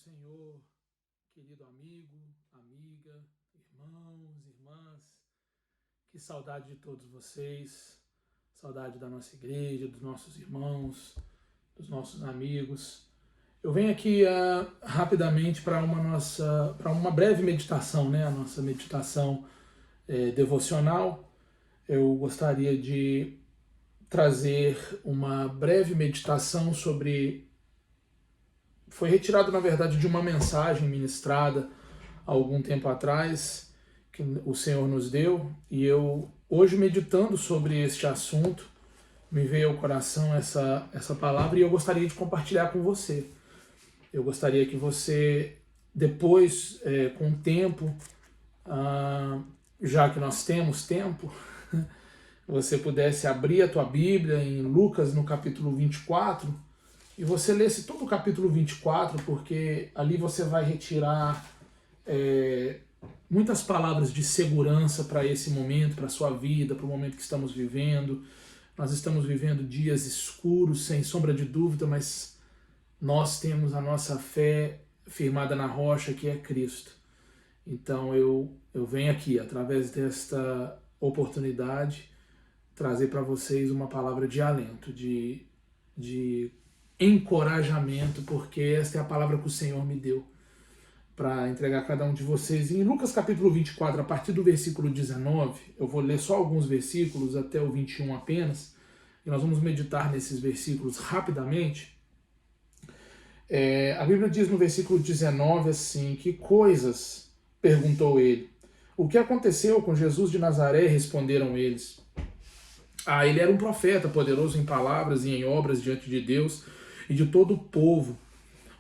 Senhor, querido amigo, amiga, irmãos, irmãs. Que saudade de todos vocês, saudade da nossa igreja, dos nossos irmãos, dos nossos amigos. Eu venho aqui rapidamente para uma breve meditação, né? A nossa meditação devocional. Eu gostaria de trazer uma breve meditação sobre... Foi retirado, na verdade, de uma mensagem ministrada há algum tempo atrás, que o Senhor nos deu, e eu, hoje, meditando sobre este assunto, me veio ao coração essa palavra, e eu gostaria de compartilhar com você. Eu gostaria que você, depois, com o tempo, já que nós temos tempo, você pudesse abrir a tua Bíblia em Lucas, no capítulo 24, e você lesse todo o capítulo 24, porque ali você vai retirar muitas palavras de segurança para esse momento, para a sua vida, para o momento que estamos vivendo. Nós estamos vivendo dias escuros, sem sombra de dúvida, mas nós temos a nossa fé firmada na rocha, que é Cristo. Então eu venho aqui, através desta oportunidade, trazer para vocês uma palavra de alento, de encorajamento, porque esta é a palavra que o Senhor me deu para entregar a cada um de vocês. Em Lucas capítulo 24, a partir do versículo 19, eu vou ler só alguns versículos, até o 21 apenas, e nós vamos meditar nesses versículos rapidamente. A Bíblia diz no versículo 19 assim: que coisas? Perguntou ele. O que aconteceu com Jesus de Nazaré? Responderam eles. Ele era um profeta, poderoso em palavras e em obras diante de Deus e de todo o povo.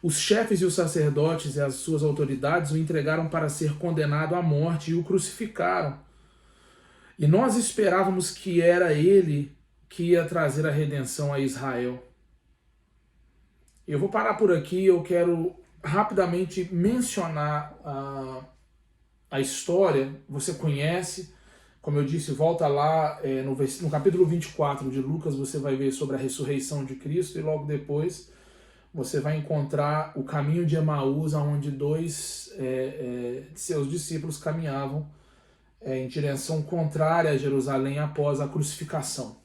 Os chefes e os sacerdotes e as suas autoridades o entregaram para ser condenado à morte e o crucificaram. E nós esperávamos que era ele que ia trazer a redenção a Israel. Eu vou parar por aqui, eu quero rapidamente mencionar a história. Você conhece, como eu disse, volta lá no capítulo 24 de Lucas, você vai ver sobre a ressurreição de Cristo, e logo depois você vai encontrar o caminho de Emaús, onde dois de seus discípulos caminhavam em direção contrária a Jerusalém após a crucificação.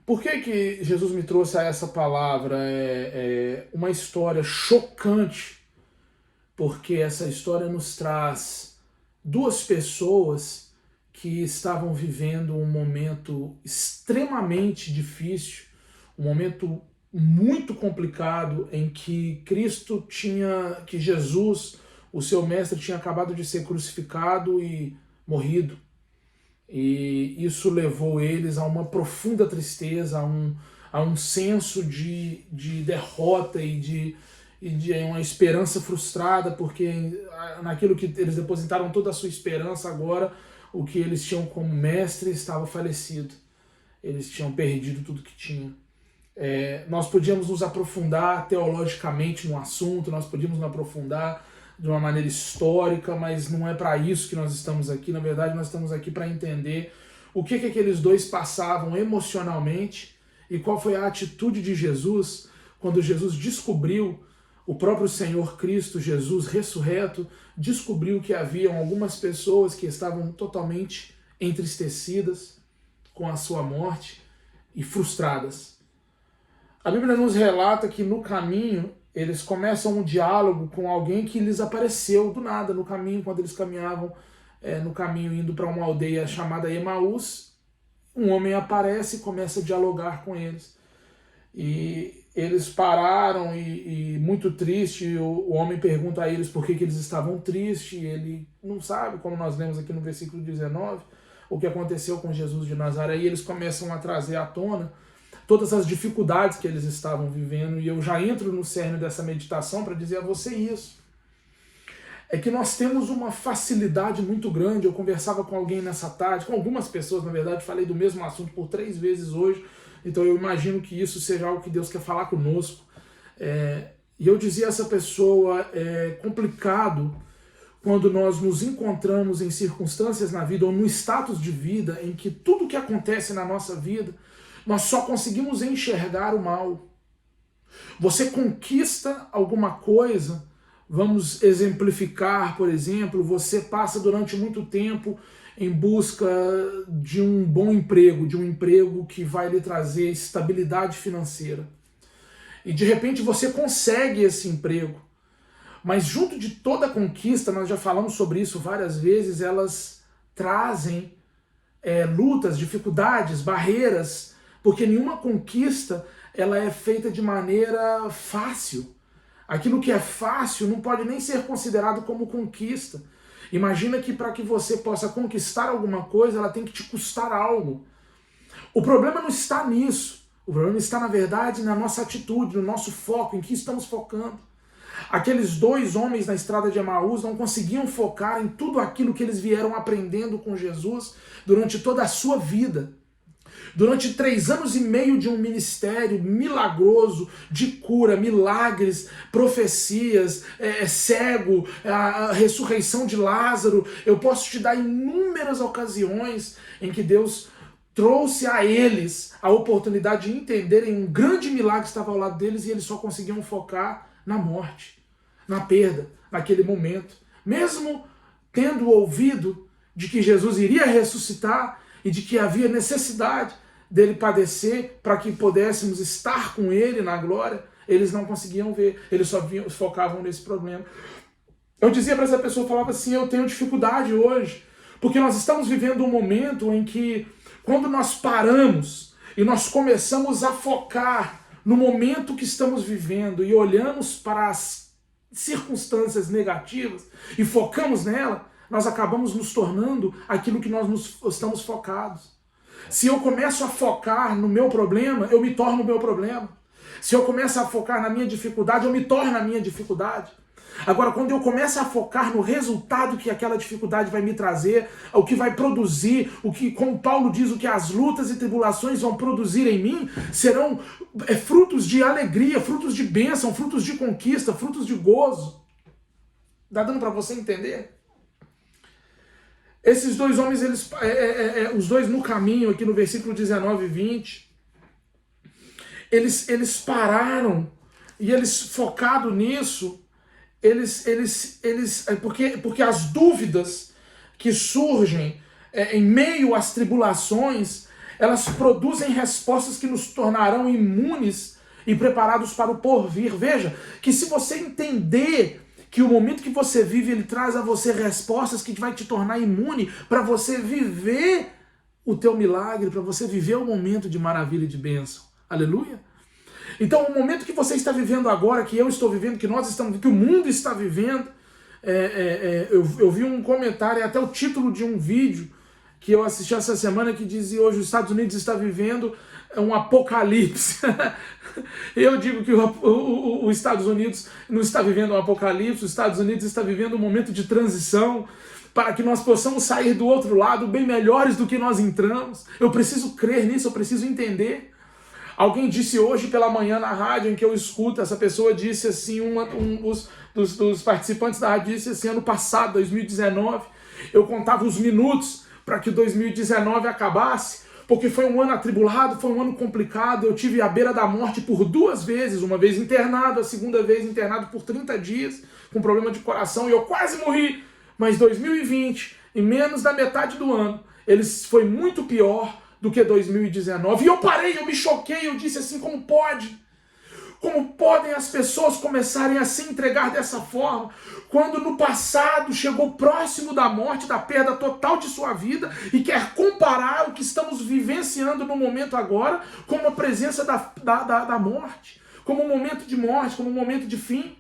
Por que Jesus me trouxe a essa palavra? Uma história chocante, porque essa história nos traz duas pessoas que estavam vivendo um momento extremamente difícil, um momento muito complicado, em que Jesus, o seu mestre, tinha acabado de ser crucificado e morrido. E isso levou eles a uma profunda tristeza, a um senso de derrota e de uma esperança frustrada, porque naquilo que eles depositaram toda a sua esperança, agora o que eles tinham como mestre estava falecido. Eles tinham perdido tudo que tinham. Nós podíamos nos aprofundar teologicamente no assunto, nós podíamos nos aprofundar de uma maneira histórica, mas não é para isso que nós estamos aqui. Na verdade, nós estamos aqui para entender o que aqueles dois passavam emocionalmente e qual foi a atitude de Jesus quando Jesus descobriu, o próprio Senhor Cristo Jesus ressurreto, descobriu que haviam algumas pessoas que estavam totalmente entristecidas com a sua morte e frustradas. A Bíblia nos relata que no caminho eles começam um diálogo com alguém que lhes apareceu do nada no caminho, quando eles caminhavam no caminho indo para uma aldeia chamada Emaús. Um homem aparece e começa a dialogar com eles. E eles pararam e muito triste, o homem pergunta a eles por que eles estavam tristes, e ele não sabe, como nós lemos aqui no versículo 19, o que aconteceu com Jesus de Nazaré, e eles começam a trazer à tona todas as dificuldades que eles estavam vivendo, e eu já entro no cerne dessa meditação para dizer a você isso. É que nós temos uma facilidade muito grande. Eu conversava com alguém nessa tarde, com algumas pessoas, na verdade, falei do mesmo assunto por 3 vezes hoje, então eu imagino que isso seja algo que Deus quer falar conosco. E eu dizia a essa pessoa, é complicado quando nós nos encontramos em circunstâncias na vida, ou no status de vida, em que tudo que acontece na nossa vida, nós só conseguimos enxergar o mal. Você conquista alguma coisa, vamos exemplificar, por exemplo, você passa durante muito tempo em busca de um bom emprego, de um emprego que vai lhe trazer estabilidade financeira. E de repente você consegue esse emprego. Mas junto de toda a conquista, nós já falamos sobre isso várias vezes, elas trazem lutas, dificuldades, barreiras, porque nenhuma conquista ela é feita de maneira fácil. Aquilo que é fácil não pode nem ser considerado como conquista. Imagina que para que você possa conquistar alguma coisa, ela tem que te custar algo. O problema não está nisso. O problema está, na verdade, na nossa atitude, no nosso foco, em que estamos focando. Aqueles dois homens na estrada de Emaús não conseguiam focar em tudo aquilo que eles vieram aprendendo com Jesus durante toda a sua vida. Durante 3 anos e meio de um ministério milagroso, de cura, milagres, profecias, cego, a ressurreição de Lázaro, eu posso te dar inúmeras ocasiões em que Deus trouxe a eles a oportunidade de entenderem um grande milagre que estava ao lado deles e eles só conseguiam focar na morte, na perda, naquele momento. Mesmo tendo ouvido de que Jesus iria ressuscitar e de que havia necessidade dele padecer para que pudéssemos estar com ele na glória, eles não conseguiam ver, eles só focavam nesse problema. Eu dizia para essa pessoa, falava assim, eu tenho dificuldade hoje, porque nós estamos vivendo um momento em que, quando nós paramos e nós começamos a focar no momento que estamos vivendo e olhamos para as circunstâncias negativas e focamos nela, nós acabamos nos tornando aquilo que nós estamos focados. Se eu começo a focar no meu problema, eu me torno o meu problema. Se eu começo a focar na minha dificuldade, eu me torno a minha dificuldade. Agora, quando eu começo a focar no resultado que aquela dificuldade vai me trazer, o que vai produzir, o que, como Paulo diz, o que as lutas e tribulações vão produzir em mim, serão frutos de alegria, frutos de bênção, frutos de conquista, frutos de gozo. Dá dando para você entender? Esses dois homens, os dois no caminho, aqui no versículo 19 e 20, eles pararam e eles, focado nisso, porque as dúvidas que surgem em meio às tribulações, elas produzem respostas que nos tornarão imunes e preparados para o porvir. Veja, que se você entender que o momento que você vive, ele traz a você respostas que vai te tornar imune para você viver o teu milagre, para você viver o momento de maravilha e de bênção. Aleluia! Então, o momento que você está vivendo agora, que eu estou vivendo, que nós estamos vivendo, que o mundo está vivendo, eu vi um comentário, até o título de um vídeo que eu assisti essa semana, que dizia: hoje os Estados Unidos está vivendo um apocalipse. Eu digo que os Estados Unidos não está vivendo um apocalipse, os Estados Unidos está vivendo um momento de transição para que nós possamos sair do outro lado bem melhores do que nós entramos. Eu preciso crer nisso, eu preciso entender. Alguém disse hoje pela manhã na rádio em que eu escuto, essa pessoa disse assim, dos participantes da rádio disse assim: ano passado, 2019, eu contava os minutos para que 2019 acabasse, porque foi um ano atribulado, foi um ano complicado, eu tive à beira da morte por 2 vezes, uma vez internado, a segunda vez internado por 30 dias, com problema de coração, e eu quase morri. Mas 2020, em menos da metade do ano, foi muito pior do que 2019. E eu parei, eu me choquei, eu disse assim: como pode? Como podem as pessoas começarem a se entregar dessa forma, quando no passado chegou próximo da morte, da perda total de sua vida, e quer comparar o que estamos vivenciando no momento agora com a presença da morte, como um momento de morte, como um momento de fim?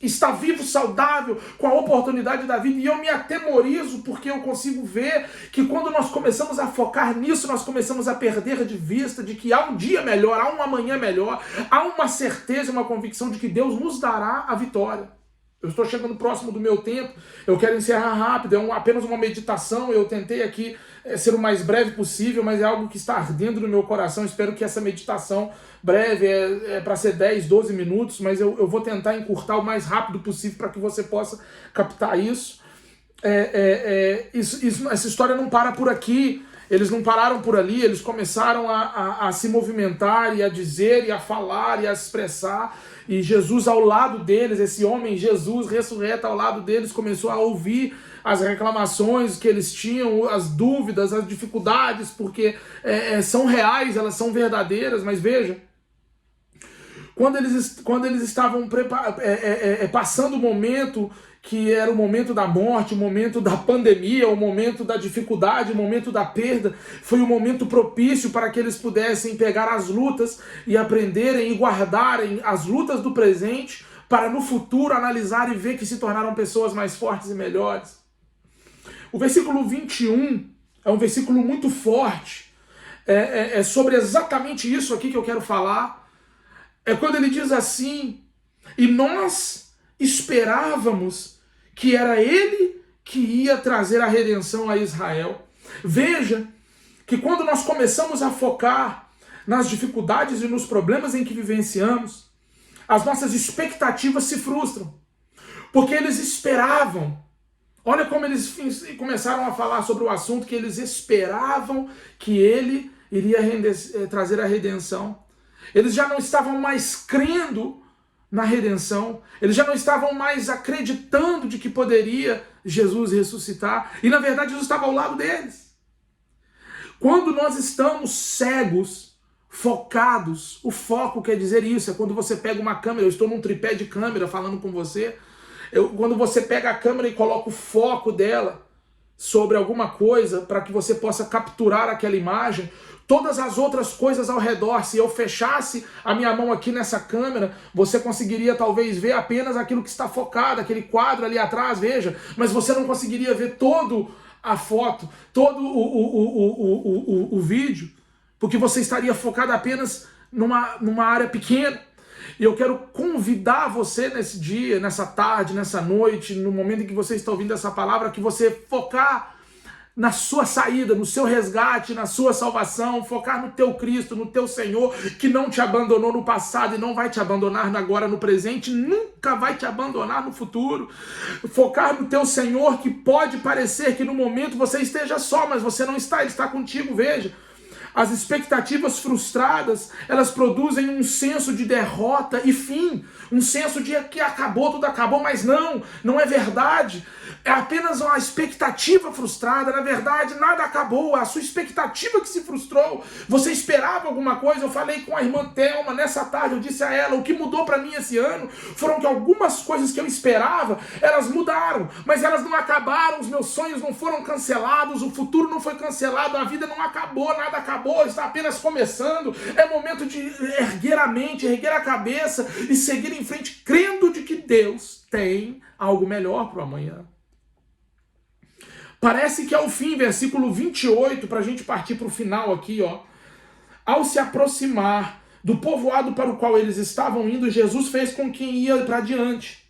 Está vivo, saudável, com a oportunidade da vida, e eu me atemorizo porque eu consigo ver que quando nós começamos a focar nisso, nós começamos a perder de vista de que há um dia melhor, há um amanhã melhor, há uma certeza, uma convicção de que Deus nos dará a vitória. Eu estou chegando próximo do meu tempo, eu quero encerrar rápido, apenas uma meditação, eu tentei aqui ser o mais breve possível, mas é algo que está ardendo no meu coração. Espero que essa meditação breve é para ser 10, 12 minutos, mas eu vou tentar encurtar o mais rápido possível para que você possa captar isso. Essa história não para por aqui. Eles não pararam por ali, eles começaram a se movimentar e a dizer e a falar e a expressar. E Jesus ao lado deles, esse homem Jesus ressurreto ao lado deles, começou a ouvir as reclamações que eles tinham, as dúvidas, as dificuldades, porque são reais, elas são verdadeiras. Mas veja, quando eles estavam passando o momento que era o momento da morte, o momento da pandemia, o momento da dificuldade, o momento da perda, foi um momento propício para que eles pudessem pegar as lutas e aprenderem e guardarem as lutas do presente para no futuro analisar e ver que se tornaram pessoas mais fortes e melhores. O versículo 21 é um versículo muito forte, é sobre exatamente isso aqui que eu quero falar. É quando ele diz assim: e nós esperávamos que era ele que ia trazer a redenção a Israel. Veja que quando nós começamos a focar nas dificuldades e nos problemas em que vivenciamos, as nossas expectativas se frustram, porque eles esperavam. Olha como eles começaram a falar sobre o assunto, que eles esperavam que ele iria trazer a redenção. Eles já não estavam mais crendo na redenção, eles já não estavam mais acreditando de que poderia Jesus ressuscitar, e na verdade Jesus estava ao lado deles. Quando nós estamos cegos, focados, o foco quer dizer isso, é quando você pega uma câmera, eu estou num tripé de câmera falando com você, quando você pega a câmera e coloca o foco dela sobre alguma coisa para que você possa capturar aquela imagem, todas as outras coisas ao redor, se eu fechasse a minha mão aqui nessa câmera, você conseguiria talvez ver apenas aquilo que está focado, aquele quadro ali atrás, veja, mas você não conseguiria ver todo a foto, todo o vídeo, porque você estaria focado apenas numa área pequena. E eu quero convidar você nesse dia, nessa tarde, nessa noite, no momento em que você está ouvindo essa palavra, que você focar na sua saída, no seu resgate, na sua salvação, focar no teu Cristo, no teu Senhor, que não te abandonou no passado e não vai te abandonar agora no presente, nunca vai te abandonar no futuro. Focar no teu Senhor, que pode parecer que no momento você esteja só, mas você não está, Ele está contigo, veja. As expectativas frustradas, elas produzem um senso de derrota e fim, um senso de que acabou, tudo acabou, mas não é verdade. É apenas uma expectativa frustrada, na verdade nada acabou, é a sua expectativa que se frustrou. Você esperava alguma coisa, eu falei com a irmã Thelma nessa tarde, eu disse a ela, o que mudou para mim esse ano foram que algumas coisas que eu esperava, elas mudaram, mas elas não acabaram, os meus sonhos não foram cancelados, o futuro não foi cancelado, a vida não acabou, nada acabou, está apenas começando. É momento de erguer a mente, erguer a cabeça e seguir em frente, crendo de que Deus tem algo melhor para o amanhã. Parece que é o fim, versículo 28, para a gente partir para o final aqui, ó. Ao se aproximar do povoado para o qual eles estavam indo, Jesus fez com quem ia para diante.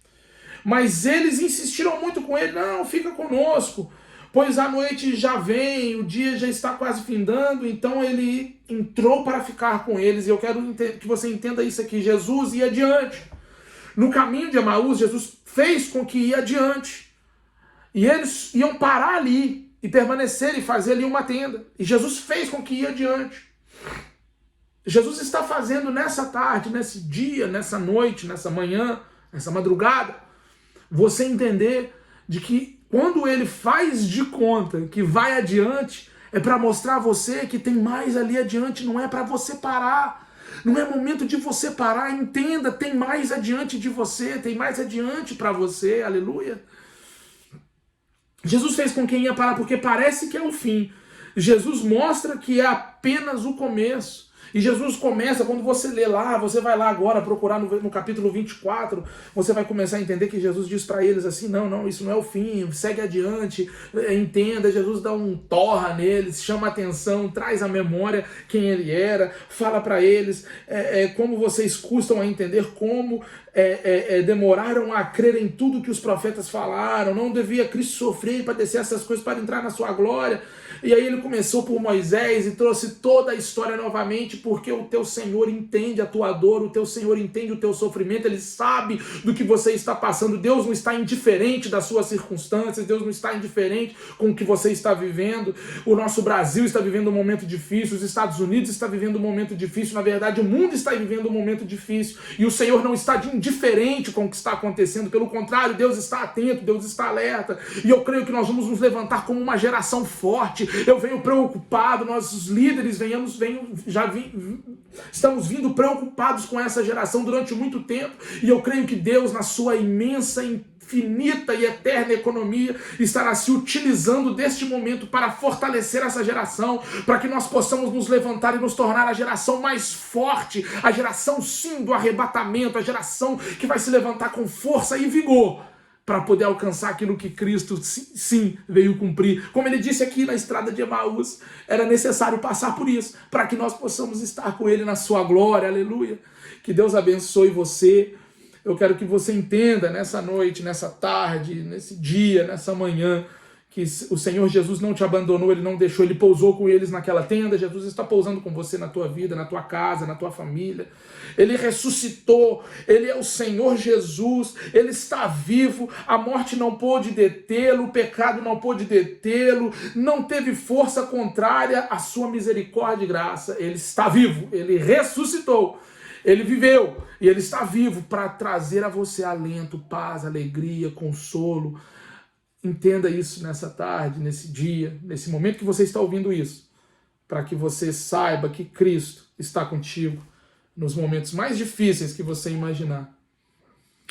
Mas eles insistiram muito com ele, não, fica conosco, pois a noite já vem, o dia já está quase findando. Então ele entrou para ficar com eles, e eu quero que você entenda isso aqui. Jesus ia adiante. No caminho de Emaús, Jesus fez com que ia adiante. E eles iam parar ali e permanecer e fazer ali uma tenda. E Jesus fez com que ia adiante. Jesus está fazendo nessa tarde, nesse dia, nessa noite, nessa manhã, nessa madrugada, você entender de que quando ele faz de conta que vai adiante, é para mostrar a você que tem mais ali adiante, não é para você parar. Não é momento de você parar, entenda, tem mais adiante de você, tem mais adiante para você, aleluia. Jesus fez com quem ia parar, porque parece que é o fim. Jesus mostra que é apenas o começo. E Jesus começa, quando você lê lá, você vai lá agora procurar no capítulo 24, você vai começar a entender que Jesus diz para eles assim, não, isso não é o fim, segue adiante, entenda. Jesus dá um torra neles, chama a atenção, traz à memória quem ele era, fala para eles como vocês custam a entender, como demoraram a crer em tudo que os profetas falaram, não devia Cristo sofrer e padecer essas coisas para entrar na sua glória. E aí ele começou por Moisés e trouxe toda a história novamente porque o teu Senhor entende a tua dor, o teu Senhor entende o teu sofrimento, Ele sabe do que você está passando. Deus não está indiferente das suas circunstâncias, Deus não está indiferente com o que você está vivendo. O nosso Brasil está vivendo um momento difícil, os Estados Unidos está vivendo um momento difícil, na verdade o mundo está vivendo um momento difícil, e o Senhor não está indiferente com o que está acontecendo, pelo contrário, Deus está atento, Deus está alerta, e eu creio que nós vamos nos levantar como uma geração forte. Eu venho preocupado, nós os líderes estamos vindo preocupados com essa geração durante muito tempo, e eu creio que Deus, na sua imensa, infinita e eterna economia, estará se utilizando deste momento para fortalecer essa geração, para que nós possamos nos levantar e nos tornar a geração mais forte, a geração sim do arrebatamento, a geração que vai se levantar com força e vigor para poder alcançar aquilo que Cristo sim veio cumprir. Como ele disse aqui na estrada de Emaús, era necessário passar por isso, para que nós possamos estar com ele na sua glória, aleluia. Que Deus abençoe você. Eu quero que você entenda nessa noite, nessa tarde, nesse dia, nessa manhã, que o Senhor Jesus não te abandonou, Ele não deixou, Ele pousou com eles naquela tenda. Jesus está pousando com você na tua vida, na tua casa, na tua família. Ele ressuscitou, Ele é o Senhor Jesus, Ele está vivo, a morte não pôde detê-lo, o pecado não pôde detê-lo, não teve força contrária à sua misericórdia e graça. Ele está vivo, Ele ressuscitou. Ele viveu e Ele está vivo para trazer a você alento, paz, alegria, consolo. Entenda isso nessa tarde, nesse dia, nesse momento que você está ouvindo isso, para que você saiba que Cristo está contigo nos momentos mais difíceis que você imaginar.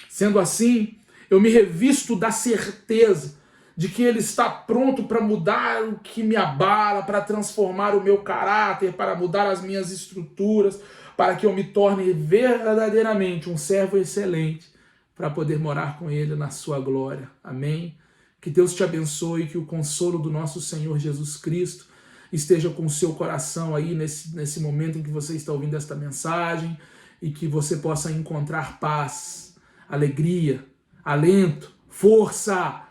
Sendo assim, eu me revisto da certeza de que Ele está pronto para mudar o que me abala, para transformar o meu caráter, para mudar as minhas estruturas, para que eu me torne verdadeiramente um servo excelente, para poder morar com Ele na sua glória. Amém? Que Deus te abençoe, que o consolo do nosso Senhor Jesus Cristo esteja com o seu coração aí nesse momento em que você está ouvindo esta mensagem, e que você possa encontrar paz, alegria, alento, força,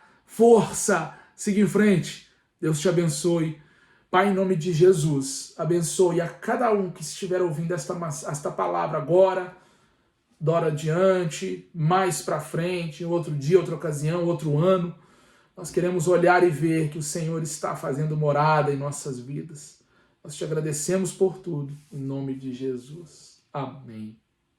siga em frente. Deus te abençoe. Pai, em nome de Jesus, abençoe a cada um que estiver ouvindo esta palavra agora, da hora adiante, mais para frente, outro dia, outra ocasião, outro ano. Nós queremos olhar e ver que o Senhor está fazendo morada em nossas vidas. Nós te agradecemos por tudo, em nome de Jesus. Amém.